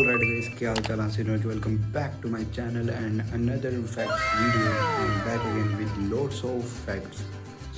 Alright guys, क्या हाल चाल है? Welcome back to my channel and another facts video. I'm back again with lots of facts.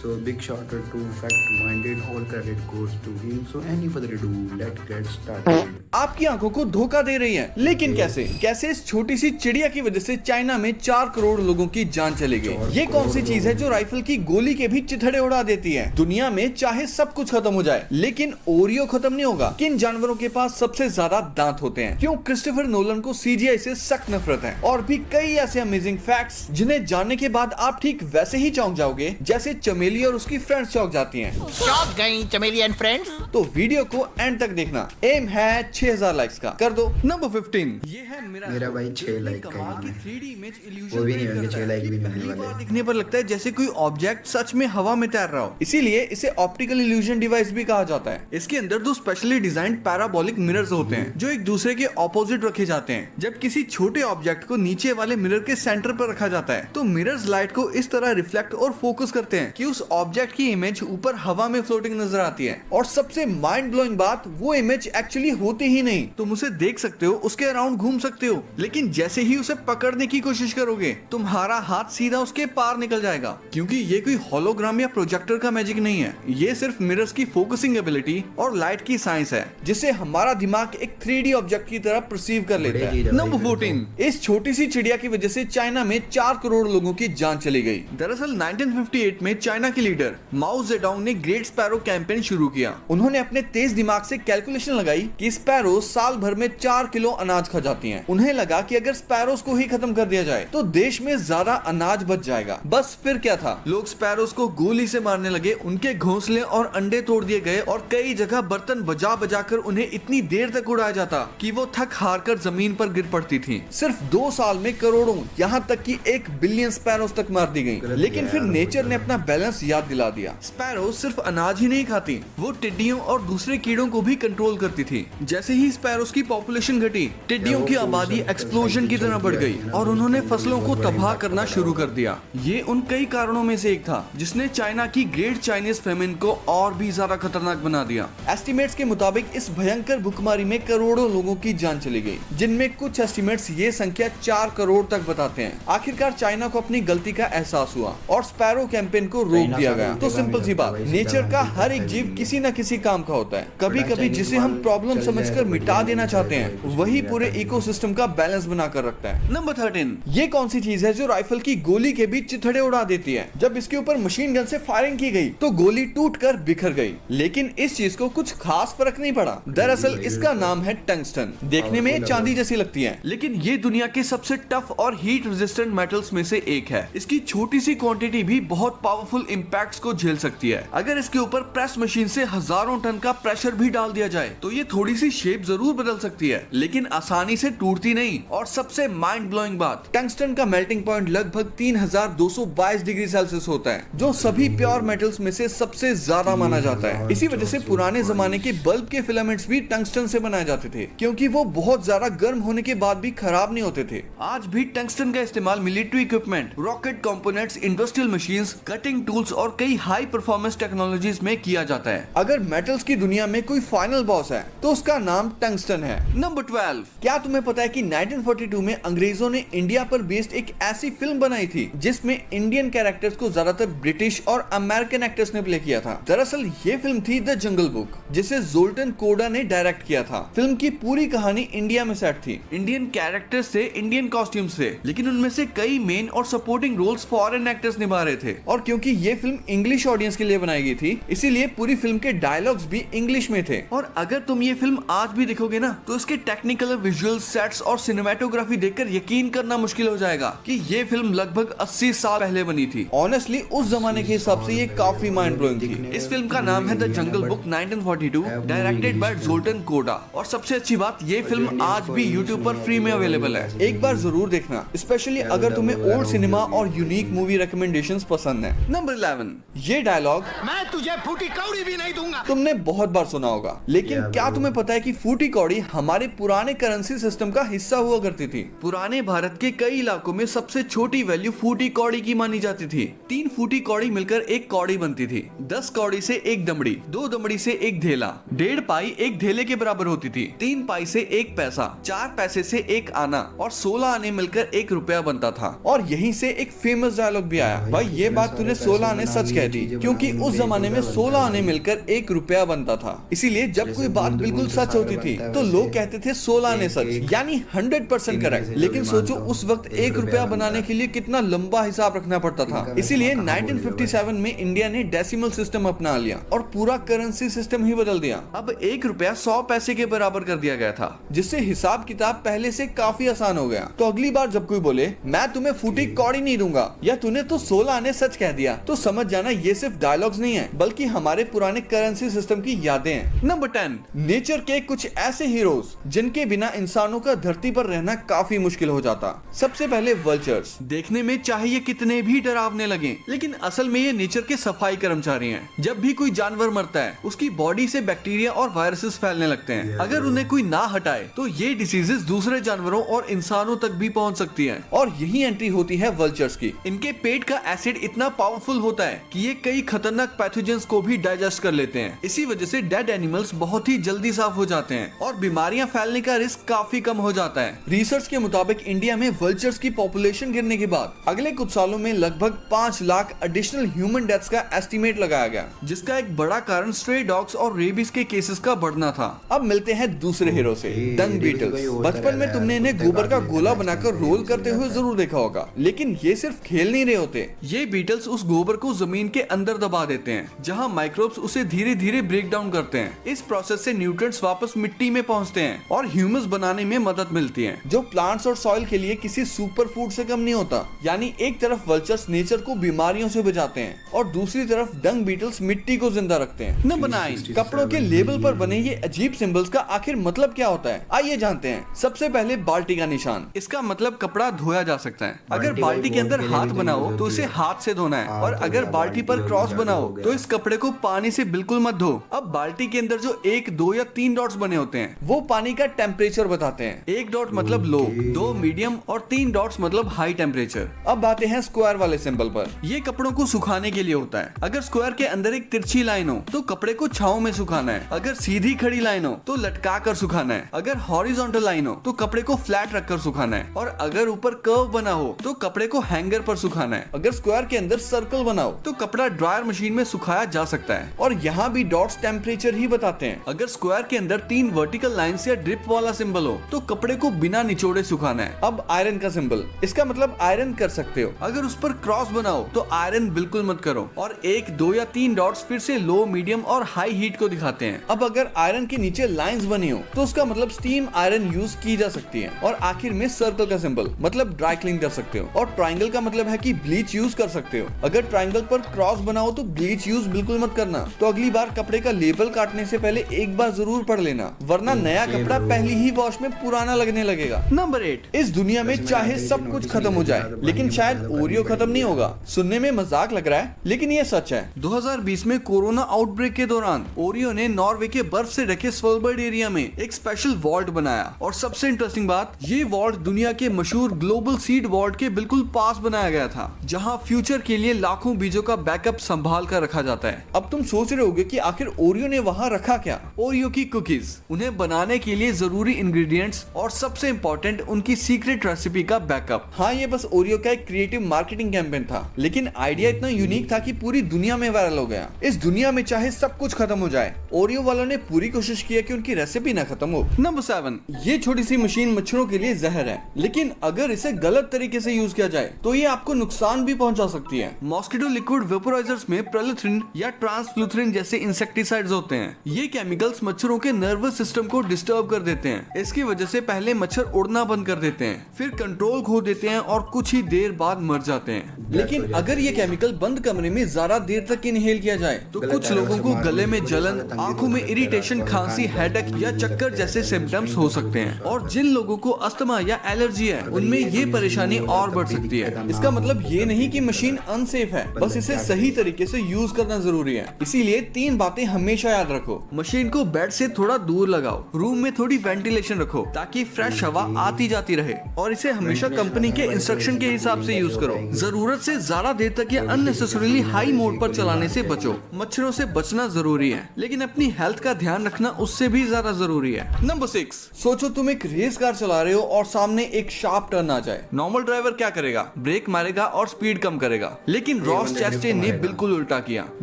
So big shout out to fact minded, all credit goes to him. So any further ado, let's get started. आपकी आंखों को धोखा दे रही है, लेकिन कैसे इस छोटी सी चिड़िया की वजह से चाइना में 4 करोड़ लोगों की जान चली गई। ये कौन सी चीज है जो राइफल की गोली के भी चिथड़े उड़ा देती है? दुनिया में चाहे सब कुछ खत्म हो जाए, लेकिन ओरियो खत्म नहीं होगा। किन जानवरों के पास सबसे ज्यादा दांत होते हैं? क्यों क्रिस्टोफर नोलन को सीजीआई से सख्त नफरत है? और भी कई ऐसे अमेजिंग फैक्ट्स जिन्हें जानने के बाद आप ठीक वैसे ही चौंक जाओगे जैसे चमेली और उसकी फ्रेंड्स चौंक जाती हैं। चौंक गई चमेली एंड फ्रेंड्स। तो वीडियो को एंड तक देखना। एम है 6000 लाइक्स का। कर दो। नंबर 15 ये है मेरा भाई 6 लाइक का कमाल की 3D इमेज इल्यूजन। वो भी नहीं होंगे 6 लाइक भी नहीं होने वाले। दिखने पर लगता है जैसे कोई ऑब्जेक्ट सच में हवा में तैर रहा हो, इसीलिए इसे ऑप्टिकल इल्यूजन डिवाइस भी कहा जाता है। इसके अंदर 2 स्पेशली डिजाइंड पैराबोलिक मिरर्स होते हैं जो एक दूसरे के ऑपोजिट रखे जाते हैं। जब किसी छोटे ऑब्जेक्ट को नीचे वाले मिरर के सेंटर पर रखा जाता है तो मिरर्स लाइट को इस तरह रिफ्लेक्ट और फोकस करते हैं कि उस ऑब्जेक्ट की इमेज ऊपर हवा में फ्लोटिंग नजर आती है। और सबसे माइंड ब्लोइंग बात, वो इमेज एक्चुअली होती ही नहीं। तुम उसे देख सकते हो, उसके अराउंड घूम सकते हो, लेकिन जैसे ही उसे पकड़ने की कोशिश करोगे तुम्हारा हाथ सीधा उसके पार निकल जाएगा, क्योंकि ये कोई होलोग्राम या प्रोजेक्टर का मैजिक नहीं है। ये सिर्फ मिरर्स की फोकसिंग एबिलिटी और लाइट की साइंस है जिसे हमारा दिमाग एक 3D ऑब्जेक्ट की तरह परसीव कर लेता है। नंबर 14 इस छोटी सी चिड़िया की वजह से चाइना में 4 करोड़ लोगों की जान चली गई। दरअसल 1958 में चाइना के लीडर माओ जेडोंग ने ग्रेट स्पैरो कैंपेन शुरू किया। उन्होंने अपने तेज दिमाग से कैलकुलेशन लगाई कि स्पैरो साल भर में 4 किलो अनाज खा जाती हैं। उन्हें लगा कि अगर स्पैरोस को ही खत्म कर दिया जाए तो देश में ज्यादा अनाज बच जाएगा। बस फिर क्या था, लोग स्पैरोस को गोली से मारने लगे, उनके घोंसले और अंडे तोड़ दिए गए और कई जगह बर्तन बजा बजा कर उन्हें इतनी देर तक उड़ाया जाता कि वो थक हार कर जमीन पर गिर पड़ती थी। सिर्फ 2 साल में करोड़ों, यहाँ तक कि 1 बिलियन स्पैरोस तक मार दी गई। लेकिन फिर नेचर ने अपना बैलेंस याद दिला दिया। स्पैरोस सिर्फ अनाज ही नहीं खाती, वो टिड्डियों और दूसरे कीड़ों को भी कंट्रोल करती थी। जैसे ही स्पैरोस की पॉपुलेशन घटी, टिड्डियों की आबादी एक्सप्लोजन की तरह बढ़ गई और उन्होंने फसलों को तबाह करना शुरू कर दिया। ये उन कई कारणों में से एक था जिसने चाइना की ग्रेट चाइनीज फेमिन को और भी ज्यादा खतरनाक बना दिया। एस्टिमेट्स के मुताबिक इस भयंकर भुखमरी में करोड़ों लोगों की जान चली गई, जिनमें कुछ एस्टिमेट्स ये संख्या 4 करोड़ तक बताते हैं। आखिरकार चाइना को अपनी गलती का एहसास हुआ और स्पैरो कैंपेन को रोक दिया गया। तो सिंपल सी बात, नेचर का हर एक जीव किसी न किसी काम का होता है। कभी कभी जिसे हम प्रॉब्लम समझकर मिटा देना चाहते हैं, वही पूरे इकोसिस्टम का बैलेंस बनाकर रखता है। नंबर 13 ये कौन सी चीज है जो राइफल की गोली के भी चिथड़े उड़ा देती है? जब इसके ऊपर मशीन गन से फायरिंग की गई तो गोली टूटकर बिखर गई, लेकिन इस चीज को कुछ खास फर्क नहीं पड़ा। दरअसल इसका नाम है टंगस्टन। देखने में चांदी जैसी लगती है, लेकिन ये दुनिया के सबसे टफ और हीट रेजिस्टेंट मेटल्स में से एक है। इसकी छोटी सी क्वांटिटी भी बहुत पावरफुल इम्पैक्ट्स को झेल सकती है। अगर इसके ऊपर प्रेस मशीन से हजारों टन का प्रेशर भी डाल दिया जाए तो ये थोड़ी सी शेप जरूर बदल सकती है, लेकिन आसानी से टूटती नहीं। और सबसे माइंड ब्लोइंग बात, टंगस्टन का मेल्टिंग पॉइंट लगभग 3222 डिग्री सेल्सियस होता है, जो सभी प्योर मेटल्स में से सबसे ज्यादा माना जाता है। इसी वजह से पुराने जमाने के बल्ब के फिलामेंट्स भी टंगस्टन से बनाए जाते थे, क्योंकि वो बहुत ज्यादा गर्म होने के बाद भी खराब नहीं होते थे। आज भी टंगस्टन का इस्तेमाल military equipment, rocket components, industrial machines, cutting tools और कई हाई परफॉर्मेंस टेक्नोलॉजीज में किया जाता है। अगर मेटल्स की दुनिया में कोई फाइनल बॉस है तो उसका नाम टंगस्टन है। नंबर 12 क्या तुम्हें पता है कि 1942 में अंग्रेजों ने इंडिया पर बेस्ड एक ऐसी फिल्म बनाई थी जिसमें इंडियन कैरेक्टर्स को ज्यादातर ब्रिटिश और अमेरिकन एक्टर्स ने प्ले किया था? दरअसल ये फिल्म थी द जंगल बुक, जिसे जोल्टन कोडा ने डायरेक्ट किया था। फिल्म की पूरी कहानी इंडिया में सेट थी। इंडियन कैरेक्टर्स थे, इंडियन कॉस्ट्यूम्स थे, लेकिन उनमें से कई मेन और सपोर्टिंग रोल्स फॉरेन एक्टर्स निभा रहे थे। और क्योंकि ये फिल्म इंग्लिश ऑडियंस के लिए बनाई गई थी, इसीलिए पूरी फिल्म के डायलॉग्स भी इंग्लिश में थे। और अगर तुम ये फिल्म आज भी देखोगे ना, तो इसके टेक्निकल विजुअल सेट्स और सिनेमेटोग्राफी देखकर यकीन करना मुश्किल हो जाएगा कि ये फिल्म लगभग 80 साल पहले बनी थी। ऑनेस्टली उस जमाने के हिसाब से ये काफी माइंड ब्लोइंग थी। इस फिल्म का नाम है the jungle book 1942, directed by Zoltan Korda. और सबसे अच्छी बात, ये फिल्म आज भी यूट्यूब पर फ्री में अवेलेबल है। एक बार जरूर देखना, स्पेशली अगर तुम्हें ओल्ड सिनेमा और यूनिक मूवी रिकमेंडेशंस पसंद है। नंबर 11, ये डायलॉग मैं तुझे फूटी कौड़ी भी नहीं दूंगा। तुमने बहुत बार सुना होगा, लेकिन Yeah, क्या bro. तुम्हें पता है कि फूटी कौड़ी हमारे पुराने करेंसी सिस्टम का हिस्सा हुआ करती थी। पुराने भारत के कई इलाकों में सबसे छोटी वैल्यू फूटी कौड़ी की मानी जाती थी। 3 फूटी कौड़ी मिलकर एक कौड़ी बनती थी। 10 कौड़ी से एक दमड़ी, 2 दमड़ी से एक धेला, 1.5 पाई एक धेले के बराबर होती थी, 3 पाई से एक पैसा, 4 पैसे से एक आना और 16 आने मिलकर 1 रुपया बनता था। और यहीं से एक फेमस डायलॉग भी आया, भाई ये बात तूने 16 आने सच कह दी, क्योंकि उस जमाने में 16 आने मिलकर 1 रुपया बनता था। इसीलिए जब कोई बात बिल्कुल सच होती थी तो लोग कहते थे 16 आने सच, यानी 100% करेक्ट। लेकिन सोचो उस वक्त 1 रुपया बनाने के लिए कितना लंबा हिसाब रखना पड़ता था। इसीलिए 1957 में इंडिया ने डेसिमल सिस्टम अपना लिया और पूरा करेंसी सिस्टम ही बदल दिया। अब 1 रुपया 100 पैसे के बराबर कर दिया गया था, जिससे हिसाब किताब पहले से काफी आसान हो गया। तो अगली बार जब कोई बोले मैं तुम्हें फूटी कौड़ी नहीं दूंगा या तूने तो 16 आने सच कह दिया, तो समझ जाना ये सिर्फ डायलॉग्स नहीं है, बल्कि हमारे पुराने करेंसी सिस्टम की यादें हैं। नंबर 10, नेचर के कुछ ऐसे हीरोज जिनके बिना इंसानों का धरती पर रहना काफी मुश्किल हो जाता। सबसे पहले वल्चर्स। देखने में चाहे ये कितने भी डरावने लगे, लेकिन असल में ये नेचर के सफाई कर्मचारी हैं। जब भी कोई जानवर मरता है उसकी बॉडी से बैक्टीरिया और वायरसेस फैलने लगते हैं। अगर उन्हें कोई ना हटाए तो ये डिसीजेस दूसरे जानवरों और इंसानों तक भी पहुंच सकती है, और यही एंट्री होती है वल्चर्स की। इनके पेट का एसिड इतना पावरफुल होता है कि ये कई खतरनाक पैथोजेंस को भी डाइजेस्ट कर लेते हैं। इसी वजह से डेड एनिमल्स बहुत ही जल्दी साफ हो जाते हैं और बीमारियां फैलने का रिस्क काफी कम हो जाता है। रिसर्च के मुताबिक इंडिया में वल्चर्स की पॉपुलेशन गिरने के बाद अगले कुछ सालों में लगभग 5 लाख एडिशनल ह्यूमन डेथ्स का एस्टीमेट लगाया गया, जिसका एक बड़ा कारण स्ट्रे डॉग्स और रेबीज के केसेस का बढ़ना था। अब मिलते हैं दूसरे हीरो से, डंग बीटल्स। बचपन में तुमने इन्हें गोबर का गोला बनाकर रोल करते हुए जरूर देखा होगा, लेकिन ये सिर्फ खेल नहीं रहे होते। ये बीटल्स उस गोबर को जमीन के अंदर दबा देते हैं, जहां माइक्रोब्स उसे धीरे धीरे ब्रेक डाउन करते हैं। इस प्रोसेस से न्यूट्रिएंट्स वापस मिट्टी में पहुंचते हैं और ह्यूमस बनाने में मदद मिलती है, जो प्लांट्स और सॉइल के लिए किसी सुपर फूड से कम नहीं होता। यानी एक तरफ वल्चर्स नेचर को बीमारियों से बचाते हैं और दूसरी तरफ डंग बीटल्स मिट्टी को जिंदा रखते हैं। नंबर 9, कपड़ों के लेबल पर बने ये अजीब सिंबल्स का आखिर मतलब क्या होता है, आइए जानते हैं। सबसे पहले बाल्टी का निशान। इसका मतलब कपड़ा धोया जा सकता है। अगर बाल्टी के अंदर हाथ बनाओ तो इसे हाथ से धोना है, और अगर बाल्टी पर क्रॉस बनाओ तो इस कपड़े को पानी से बिल्कुल मत धो। अब बाल्टी के अंदर जो 1, 2 या 3 डॉट्स बने होते हैं वो पानी का टेम्परेचर बताते हैं। 1 डॉट मतलब लो, 2 मीडियम और 3 डॉट्स मतलब हाई टेम्परेचर। अब आते हैं स्क्वायर वाले सिंबल पर। ये कपड़ों को सुखाने के लिए होता है। अगर स्क्वायर के अंदर एक तिरछी लाइन हो तो कपड़े को छांव में सुखाना है। अगर सीधी खड़ी लाइन हो तो लटका कर सुखाना है। अगर हॉरिजॉन्टल लाइन हो तो कपड़े को फ्लैट रखकर सुखाना है, और अगर ऊपर कर्व बना हो तो कपड़े को हैंगर पर सुखाना है। अगर स्क्वायर के अंदर सर्कल बनाओ तो कपड़ा ड्रायर मशीन में सुखाया जा सकता है, और यहाँ भी डॉट्स टेम्परेचर ही बताते हैं। अगर स्क्वायर के अंदर 3 वर्टिकल लाइंस या ड्रिप वाला सिंबल हो तो कपड़े को बिना निचोड़े सुखाना है। अब आयरन का सिंबल, इसका मतलब आयरन कर सकते हो। अगर उस पर क्रॉस बनाओ तो आयरन बिल्कुल मत करो, और 1, 2 या 3 डॉट्स फिर से लो, मीडियम और हाई हीट को दिखाते हैं। अब अगर आयरन के नीचे लाइंस बनी हो तो उसका मतलब स्टीम आयरन यूज की जा सकती है। और आखिर में सर्कल का सिंबल मतलब ड्राई क्लीन कर सकते हो, और ट्रायंगल का मतलब है कि ब्लीच यूज कर सकते हो। अगर ट्रायंगल पर क्रॉस बनाओ तो ब्लीच यूज बिल्कुल मत करना। तो अगली बार कपड़े का लेबल काटने से पहले एक बार जरूर पढ़ लेना, वरना नया कपड़ा पहली ही वॉश में पुराना लगने लगेगा। नंबर 8, इस दुनिया में चाहे सब कुछ खत्म हो जाए लेकिन शायद ओरियो खत्म नहीं होगा। सुनने में मजाक लग रहा है, लेकिन ये सच है। 2020 में कोरोना आउटब्रेक के दौरान ओरियो ने नॉर्वे के बर्फ से ढके स्वेलबर्ड एरिया में एक स्पेशल वॉल्ट बनाया, और सबसे इंटरेस्टिंग बात, ये वॉल्ट दुनिया के मशहूर ग्लोबल सीड वॉल्ट के बिल्कुल पास बनाया गया था, जहां फ्यूचर के लिए लाखों बीजों का बैकअप संभाल कर रखा जाता है। अब तुम सोच रहे होगे कि आखिर ओरियो ने वहां रखा क्या? ओरियो की कुकीज, उन्हें बनाने के लिए जरूरी इंग्रेडिएंट्स और सबसे इम्पोर्टेंट उनकी सीक्रेट रेसिपी का बैकअप। हाँ, ये बस ओरियो का एक क्रिएटिव मार्केटिंग कैंपेन था, लेकिन आइडिया इतना यूनिक था कि पूरी दुनिया में वायरल हो गया। इस दुनिया में चाहे सब कुछ खत्म हो जाए, ओरियो वालों ने पूरी कोशिश की कि उनकी रेसिपी ना खत्म हो। नंबर 7, ये छोटी सी मशीन मच्छरों के लिए जहर है, लेकिन अगर इसे गलत तरीके से यूज किया जाए तो ये आपको नुकसान भी पहुंचा सकती है। मॉस्किटो लिक्विड वेपोराइजर्स में प्रेलिथ्रिन या ट्रांसफ्लूथरिन जैसे इंसेक्टिसाइड्स होते हैं। ये केमिकल्स मच्छरों के नर्वस सिस्टम को डिस्टर्ब कर देते हैं। इसकी वजह से पहले मच्छर उड़ना बंद कर देते हैं, फिर कंट्रोल खो देते हैं और कुछ ही देर बाद मर जाते हैं। लेकिन अगर ये केमिकल बंद कमरे में ज्यादा देर तक इनहेल किया जाए तो कुछ लोगों को गले में जलन, आंखों में इरिटेशन, खांसी, हेडेक या चक्कर जैसे सिम्टम्स हो सकते हैं। और जिन लोगों को अस्थमा या एलर्जी है उनमें ये परेशानी और बढ़ सकती है। इसका मतलब ये नहीं कि मशीन अनसेफ है, बस इसे सही तरीके से यूज करना जरूरी है। इसीलिए 3 बातें हमेशा याद रखो। मशीन को बेड से थोड़ा दूर लगाओ, रूम में थोड़ी वेंटिलेशन रखो ताकि फ्रेश हवा आती जाती रहे, और इसे हमेशा कंपनी के इंस्ट्रक्शन के हिसाब से यूज करो। जरूरत से ज्यादा देर तक या अननेसेसरीली हाई मोड पर चलाने से बचो। मच्छरों से बचना जरूरी है, लेकिन अपनी हेल्थ का ध्यान रखना उससे भी ज्यादा जरूरी है। नंबर 6, सोचो तुम एक रेस कार चला रहे हो और सामने एक शार्प टर्न आ जाए। नॉर्मल ड्राइवर क्या करेगा? ब्रेक मारेगा और स्पीड कम करेगा, लेकिन रॉस चैस्टेन ने बिल्कुल उल्टा किया।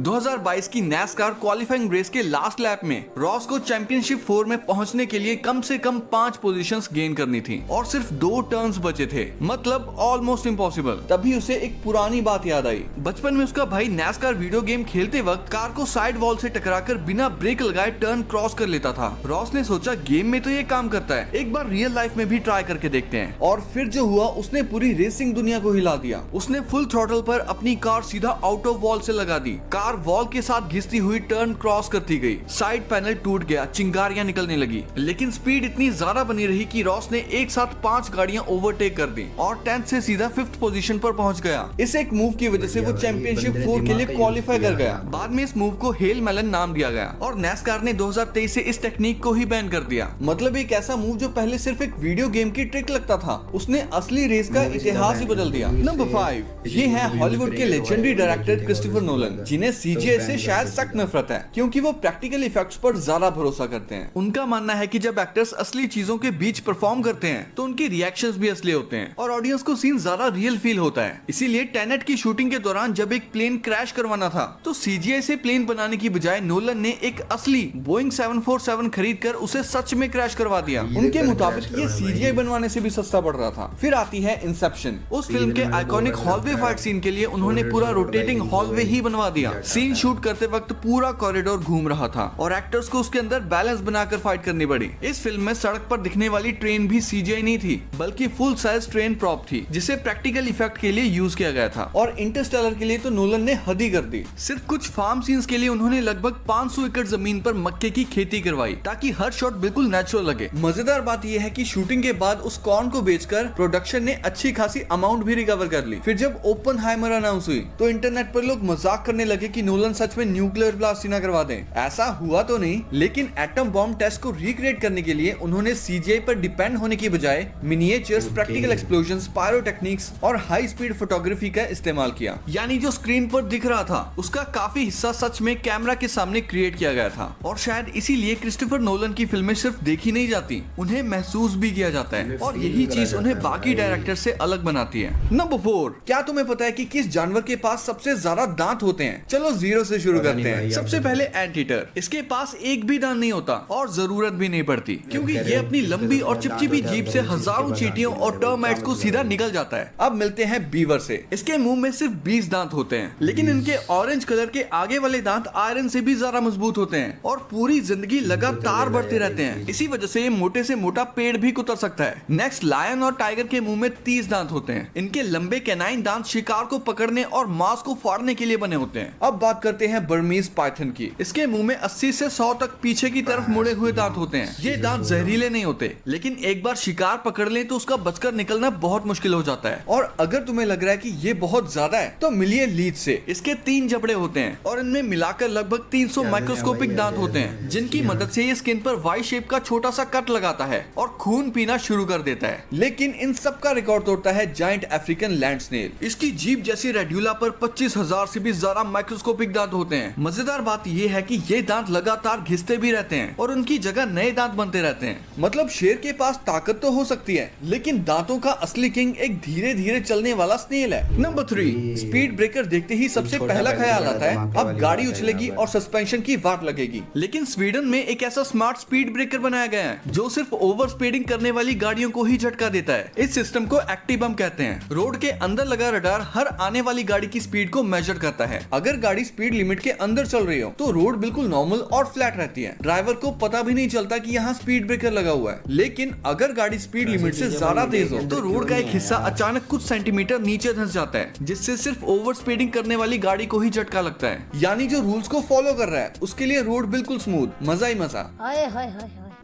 2022 की NASCAR क्वालिफाइंग रेस के लास्ट लैप में रॉस को चैंपियनशिप 4 में पहुंचने के लिए कम से कम 5 पोजीशंस गेन करनी थी और सिर्फ 2 टर्न्स बचे थे, मतलब ऑलमोस्ट इम्पॉसिबल। तभी उसे एक पुरानी बात याद आई। बचपन में उसका भाई NASCAR वीडियो गेम खेलते वक्त कार को साइड वॉल से टकराकर बिना ब्रेक लगाए टर्न क्रॉस कर लेता था। रॉस ने सोचा गेम में तो ये काम करता है, एक बार रियल लाइफ में भी ट्राई करके देखते हैं। और फिर जो हुआ, उसने पूरी रेसिंग दुनिया को हिला दिया। उसने फुल थ्रॉटल पर अपनी कार सीधा आउट ऑफ वॉल से लगा दी। कार वॉल के साथ घिसती हुई टर्न क्रॉस करती गई, साइड पैनल टूट गया, चिंगारियां निकलने लगी, लेकिन स्पीड इतनी ज्यादा बनी रही कि रॉस ने एक साथ 5 गाड़ियां ओवरटेक कर दी और 10th से सीधा 5th पोजीशन पर पहुंच गया। इस एक मूव की वजह से वो चैंपियनशिप 4 के लिए क्वालिफाई कर गया। बाद में इस मूव को हेल मेलन नाम दिया गया और NASCAR ने 2023 से इस टेक्निक को ही बैन कर दिया। मतलब एक ऐसा मूव जो पहले सिर्फ एक वीडियो गेम की ट्रिक लगता था, उसने असली रेस का इतिहास ही बदल दिया। नंबर 5, ये है हॉलीवुड के लेजेंडरी डायरेक्टर क्रिस्टोफर नोलन, जिन्हें CGI से शायद सख्त नफरत है, क्योंकि वो प्रैक्टिकल इफेक्ट्स पर ज्यादा भरोसा करते हैं। उनका मानना है कि जब एक्टर्स असली चीजों के बीच परफॉर्म करते हैं तो उनके रिएक्शंस भी असली होते हैं और ऑडियंस को सीन ज्यादा रियल फील होता है। इसीलिए टेनेट की शूटिंग के दौरान जब एक प्लेन क्रैश करवाना था तो CGI से प्लेन बनाने की बजाय नोलन ने एक असली बोइंग 747 खरीद कर उसे सच में क्रैश करवा दिया। उनके मुताबिक ये CGI बनवाने से भी सस्ता पड़ रहा था। फिर आती है इंसेप्शन। उस फिल्म के आइकॉनिक हॉलवे फाइट सीन के लिए उन्होंने पूरा रोटेटिंग हॉलवे ही बनवा दिया। सीन शूट करते वक्त पूरा कॉरिडोर घूम रहा था और एक्टर्स को उसके अंदर बैलेंस बनाकर फाइट करनी पड़ी। इस फिल्म में सड़क पर दिखने वाली ट्रेन भी CGI नहीं थी, बल्कि फुल साइज ट्रेन प्रॉप थी, जिसे प्रैक्टिकल इफेक्ट के लिए यूज किया गया था। और इंटरस्टेलर के लिए तो नोलन ने हद ही कर दी। सिर्फ कुछ फार्म सीन्स के लिए उन्होंने लगभग 500 एकड़ जमीन पर मक्के की खेती करवाई ताकि हर शॉट बिल्कुल नेचुरल लगे। मजेदार बात यह है कि शूटिंग के बाद उस कॉर्न को बेचकर प्रोडक्शन ने अच्छी खासी अमाउंट भी रिकवर कर ली। फिर जब ओपनहाइमर अनाउंस हुई तो इंटरनेट पर लोग मजाक करने लगे कि नोलन सच में न्यूक्लियर ब्लास्ट ही ना करवा दें। ऐसा हुआ तो नहीं, लेकिन एटम बॉम्ब टेस्ट को रिक्रिएट करने के लिए उन्होंने CGI पर डिपेंड होने की बजाय मिनिएचर्स, प्रैक्टिकल एक्सप्लोजन्स, पायरोटेक्निक्स और हाई स्पीड फोटोग्राफी का इस्तेमाल किया। यानी जो स्क्रीन पर दिख रहा था उसका काफी हिस्सा सच में कैमरा के सामने क्रिएट किया गया था। और शायद इसीलिए क्रिस्टोफर नोलन की फिल्में सिर्फ देखी नहीं जाती, उन्हें महसूस भी किया जाता है और यही चीज उन्हें बाकी डायरेक्टर से अलग बनाती है। नंबर 4, क्या तुम्हें पता है कि किस जानवर के पास सबसे ज्यादा दांत होते हैं? चलो 0 से शुरू करते हैं। सबसे पहले एंटीटर। इसके पास एक भी दांत नहीं होता और जरूरत भी नहीं पड़ती, क्योंकि ये अपनी लंबी और चिपचिपी जीभ से हजारों चींटियों और टर्माइट्स को सीधा निकल जाता है। अब मिलते हैं बीवर से। इसके मुंह में सिर्फ 20 दांत होते हैं, लेकिन इनके ऑरेंज कलर के आगे वाले दांत आयरन से भी ज्यादा मजबूत होते हैं और पूरी जिंदगी लगातार बढ़ते रहते हैं। इसी वजह से ये मोटे से मोटा पेड़ भी कुतर सकता है। नेक्स्ट, लायन और टाइगर के मुंह में 30 दांत होते हैं। इनके लंबे कैनाइन दांत शिकार को पकड़ने और मांस को फाड़ने के लिए बने होते हैं। अब बात करते हैं बर्मीज पाइथन की। इसके मुंह में 80 से 100 तक पीछे की तरफ मुड़े हुए दांत होते हैं। ये दांत जहरीले नहीं होते, लेकिन एक बार शिकार पकड़ ले तो उसका बचकर निकलना बहुत मुश्किल हो जाता है। और अगर तुम्हें लग रहा है कि ये बहुत ज्यादा है तो मिलिए लीच से। इसके 3 जबड़े होते हैं और इनमें मिलाकर लगभग 300 माइक्रोस्कोपिक दांत होते हैं, जिनकी मदद से ये स्किन पर वाई शेप का छोटा सा कट लगाता है और खून पीना शुरू कर देता है। लेकिन इन सब का रिकॉर्ड तोड़ता है जायंट अफ्रीकन लैंड स्नेल। इसकी जीभ जैसी रेड्यूला पर 25,000 से भी ज्यादा माइक्रोस्कोपिक दांत होते हैं। मजेदार बात यह है कि ये दांत लगातार घिसते भी रहते हैं और उनकी जगह नए दांत बनते रहते हैं। मतलब शेर के पास ताकत तो हो सकती है, लेकिन दांतों का असली किंग एक धीरे धीरे चलने वाला स्नेल है। नंबर 3, स्पीड ब्रेकर देखते ही सबसे पहला ख्याल आता है अब गाड़ी उछलेगी और सस्पेंशन की वाट लगेगी। लेकिन स्वीडन में एक ऐसा स्मार्ट स्पीड ब्रेकर बनाया गया है जो सिर्फ ओवर स्पीडिंग करने वाली गाड़ियों को ही झटका देता है। इस सिस्टम को एक्टिबम कहते हैं। रोड के अंदर लगा रडार हर आने वाली गाड़ी की स्पीड को मेजर करता है। अगर गाड़ी स्पीड लिमिट के अंदर चल रही हो तो रोड बिल्कुल नॉर्मल और फ्लैट रहती है। ड्राइवर को पता भी नहीं चलता कि यहाँ स्पीड ब्रेकर लगा हुआ है। लेकिन अगर गाड़ी स्पीड लिमिट से ज्यादा तेज हो तो रोड का एक हिस्सा अचानक कुछ सेंटीमीटर नीचे धंस जाता है, जिससे सिर्फ ओवर स्पीडिंग करने वाली गाड़ी को ही झटका लगता है। यानी जो रूल्स को फॉलो कर रहा है उसके लिए रोड बिल्कुल स्मूथ, मजा ही मजा।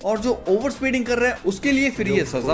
और जो ओवर स्पीडिंग कर रहा है उसके लिए फ्री है सजा।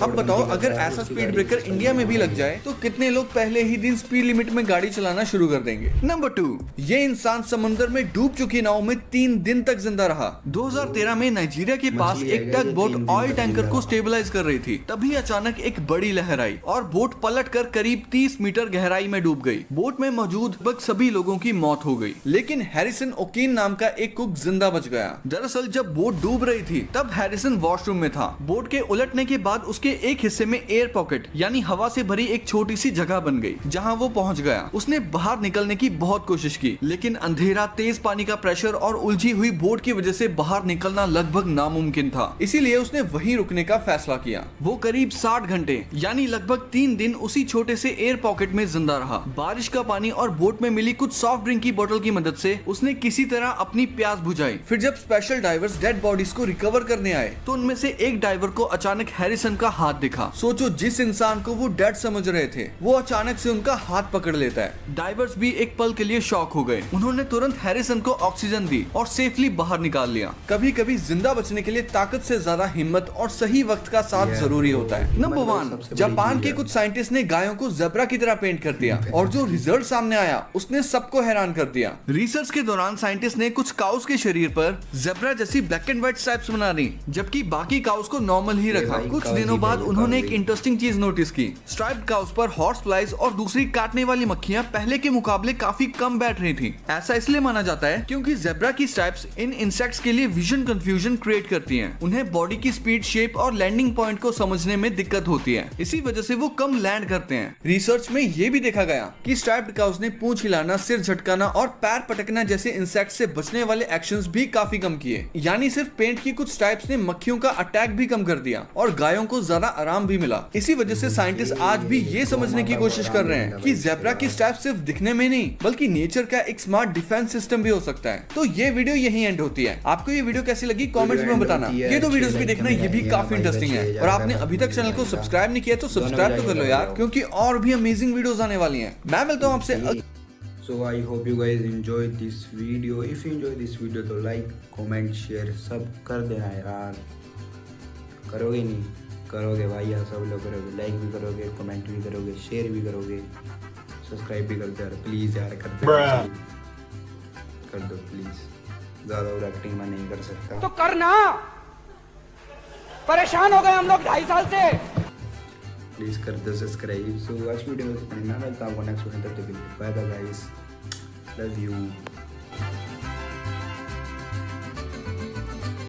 अब बताओ अगर ऐसा स्पीड ब्रेकर इंडिया में भी लग जाए तो कितने लोग पहले ही दिन स्पीड लिमिट में गाड़ी चलाना शुरू कर देंगे। नंबर 2, ये इंसान समुद्र में डूब चुकी नाव में 3 दिन तक जिंदा रहा। 2013 में नाइजीरिया के पास एक टग बोट ऑयल टैंकर को स्टेबलाइज कर रही थी, तभी अचानक एक बड़ी लहर आई और बोट पलटकर करीब 30 मीटर गहराई में डूब गई। बोट में मौजूद लगभग सभी लोगों की मौत हो गई, लेकिन हैरिसन ओकीन नाम का एक कुक जिंदा बच गया। दरअसल जब बोट डूब रही थी तब हैरिसन वॉशरूम में था। बोट के उलटने के बाद उसके एक हिस्से में एयर पॉकेट यानी हवा से भरी एक छोटी सी जगह बन गई, जहां वो पहुंच गया। उसने बाहर निकलने की बहुत कोशिश की, लेकिन अंधेरा, तेज पानी का प्रेशर और उलझी हुई बोट की वजह से बाहर निकलना लगभग नामुमकिन था। इसीलिए उसने वहीं रुकने का फैसला किया। वो करीब 60 घंटे यानी लगभग 3 दिन उसी छोटे से एयर पॉकेट में जिंदा रहा। बारिश का पानी और बोट में मिली कुछ सॉफ्ट ड्रिंक की बोतल की मदद से उसने किसी तरह अपनी प्यास बुझाई। फिर जब स्पेशल डाइवर्स डेड बॉडीज को रिकवर करने आए तो उनमें से एक डाइवर को अचानक हैरिसन का हाथ दिखा। सोचो, जिस इंसान को वो डेड समझ रहे थे वो अचानक से उनका हाथ पकड़ लेता है। डाइवर्स भी एक पल के लिए शॉक हो गए। उन्होंने तुरंत हैरिसन को ऑक्सीजन दी और सेफली बाहर निकाल लिया। कभी कभी जिंदा बचने के लिए ताकत से ज्यादा हिम्मत और सही वक्त का साथ जरूरी होता है। नंबर 1, जापान के कुछ साइंटिस्ट ने गायों को ज़ेब्रा की तरह पेंट कर दिया और जो रिजल्ट सामने आया उसने सबको हैरान कर दिया। रिसर्च के दौरान साइंटिस्ट ने कुछ काउस के शरीर पर ज़ेब्रा जैसी ब्लैक एंड व्हाइट स्ट्राइप्स बना दी, जबकि बाकी काउस को नॉर्मल ही रखा। कुछ दिनों बाद उन्होंने एक इंटरेस्टिंग चीज नोटिस की। स्ट्राइप्ड काउस पर हॉर्स फ्लाइज और दूसरी काटने वाली मक्खियां पहले के मुकाबले काफी कम बैठ रही थी। ऐसा इसलिए माना जाता है क्योंकि ज़ेब्रा की स्ट्राइप्स इन इंसेक्ट्स के लिए विजन कंफ्यूजन क्रिएट करती हैं। उन्हें बॉडी की स्पीड, शेप और लैंडिंग पॉइंट को समझने में दिक्कत होती है। इसी वजह से वो कम लैंड करते हैं। रिसर्च में ये भी देखा गया कि स्ट्राइप्ड काउस ने पूंछ हिलाना, सिर झटकाना और पैर पटकना जैसे इंसेक्ट से बचने वाले एक्शंस भी काफी कम किए। यानी सिर्फ पेंट की कुछ स्ट्राइप्स ने मक्खियों का अटैक भी कम कर दिया और गायों को ज्यादा आराम भी मिला। इसी वजह से साइंटिस्ट आज भी ये समझने की कोशिश कर रहे हैं कि ज़ेब्रा की स्ट्राइप्स सिर्फ दिखने में नहीं बल्कि नेचर का एक स्मार्ट डिफेंस सिस्टम भी हो सकता है। तो ये वीडियो यही एंड होती है। आपको ये वीडियो कैसी लगी कमेंट्स में बताना। ये तो वीडियोस भी देखना, ये भी काफी इंटरेस्टिंग है। और आपने अभी तक चैनल को सब्सक्राइब नहीं किया तो सब्सक्राइब तो कर लो यार, क्योंकि और भी अमेजिंग वीडियोस आने वाली हैं। मैं मिलता हूँ आपसे। So I hope you guys enjoyed this video. If you enjoyed this video तो like, comment, share सब कर देना यार। करोगे नहीं? करोगे भाई यार, सब लोग करोगे। लाइक भी करोगे, कमेंट भी करोगे, शेयर भी करोगे, सब्सक्राइब भी कर दो यार प्लीज यार, कर दो प्लीज। ज़्यादा ओवर एक्टिंग मैं नहीं कर सकता तो करना, परेशान हो गए हम लोग 2.5 साल से। प्लीज कर दो सब्सक्राइब। सो आज वीडियो में इतना, मैं मिलता हूँ नेक्स्ट वीडियो, तब तक के लिए bye bye guys, love you.